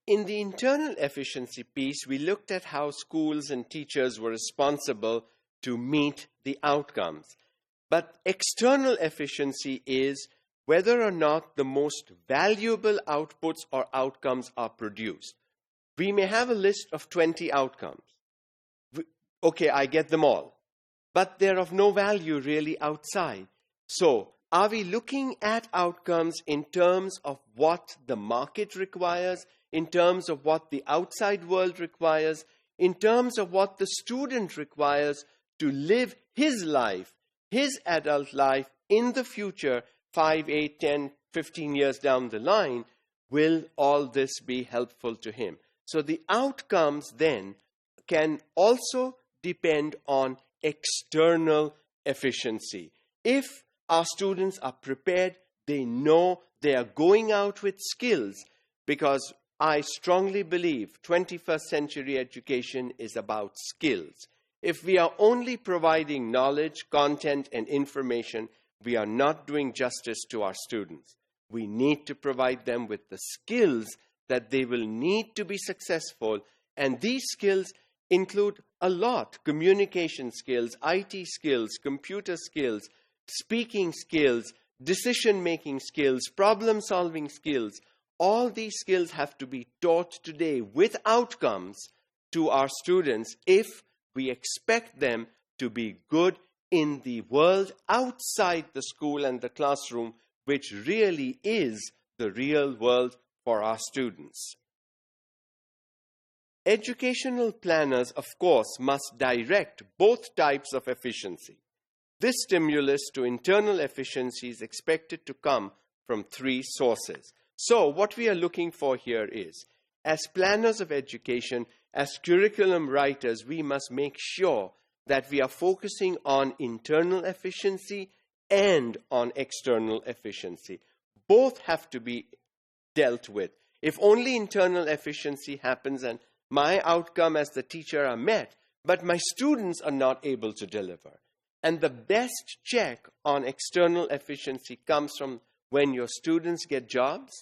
In the internal efficiency piece, we looked at how schools and teachers were responsible to meet the outcomes. But external efficiency is whether or not the most valuable outputs or outcomes are produced. We may have a list of 20 outcomes. Okay, I get them all. But they're of no value really outside. So, are we looking at outcomes in terms of what the market requires, in terms of what the outside world requires, in terms of what the student requires to live his life, his adult life in the future, 5, 8, 10, 15 years down the line? Will all this be helpful to him? So the outcomes then can also depend on external efficiency. If our students are prepared, they know they are going out with skills, because I strongly believe 21st century education is about skills. If we are only providing knowledge, content, and information, we are not doing justice to our students. We need to provide them with the skills that they will need to be successful, and these skills include a lot: communication skills, IT skills, computer skills, speaking skills, decision-making skills, problem-solving skills. All these skills have to be taught today with outcomes to our students if we expect them to be good in the world outside the school and the classroom, which really is the real world for our students. Educational planners, of course, must direct both types of efficiency. This stimulus to internal efficiency is expected to come from 3 sources. So what we are looking for here is, as planners of education, as curriculum writers, we must make sure that we are focusing on internal efficiency and on external efficiency. Both have to be dealt with. If only internal efficiency happens and my outcome as the teacher are met, but my students are not able to deliver. And the best check on external efficiency comes from when your students get jobs,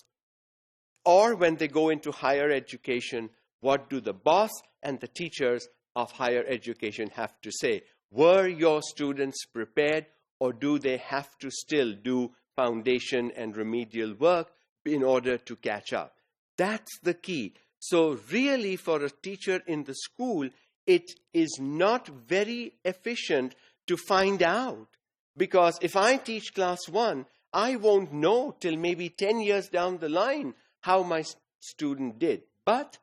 or when they go into higher education. What do the boss and the teachers of higher education have to say? Were your students prepared, or do they have to still do foundation and remedial work in order to catch up? That's the key. So really, for a teacher in the school, it is not very efficient to find out. Because if I teach class 1, I won't know till maybe 10 years down the line how my student did. But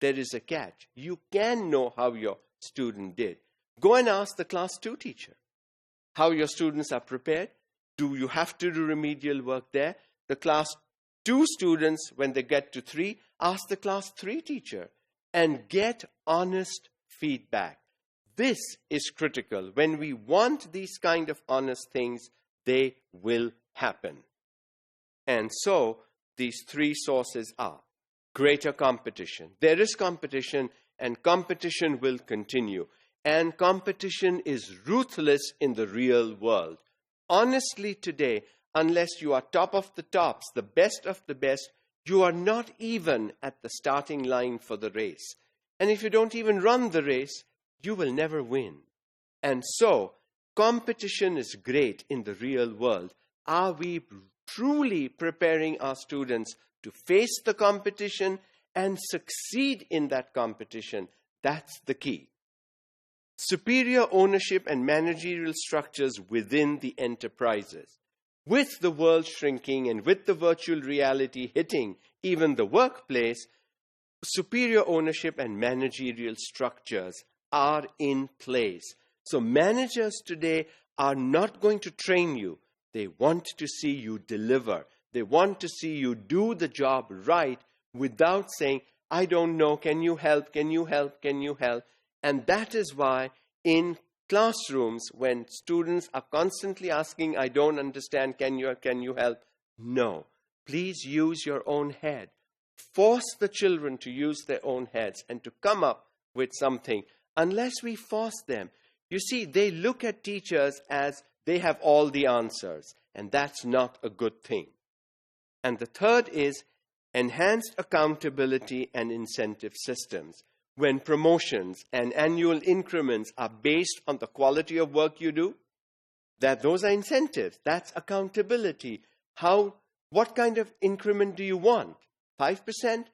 there is a catch. You can know how your student did. Go and ask the class 2 teacher how your students are prepared. Do you have to do remedial work there? The class 2 students, when they get to 3, ask the class 3 teacher and get honest feedback. This is critical. When we want these kind of honest things, they will happen. And so these 3 sources are greater competition. There is competition, and competition will continue. And competition is ruthless in the real world. Honestly, today, unless you are top of the tops, the best of the best, you are not even at the starting line for the race. And if you don't even run the race, you will never win. And so, competition is great in the real world. Are we truly preparing our students to face the competition and succeed in that competition? That's the key. Superior ownership and managerial structures within the enterprises. With the world shrinking and with the virtual reality hitting even the workplace, superior ownership and managerial structures are in place. So managers today are not going to train you. They want to see you deliver. They want to see you do the job right without saying, I don't know, can you help, can you help, can you help? And that is why in classrooms, when students are constantly asking, I don't understand, can you help? No. Please use your own head. Force the children to use their own heads and to come up with something. Unless we force them. You see, they look at teachers as they have all the answers. And that's not a good thing. And the third is Enhanced accountability and incentive systems. When promotions and annual increments are based on the quality of work you do, those are incentives. That's accountability. What kind of increment do you want? 5%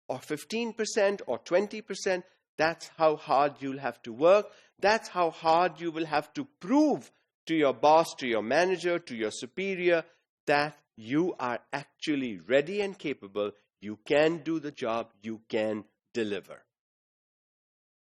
or 15% or 20%? That's how hard you'll have to work. That's how hard you will have to prove to your boss, to your manager, to your superior, that you are actually ready and capable. You can do the job. You can deliver.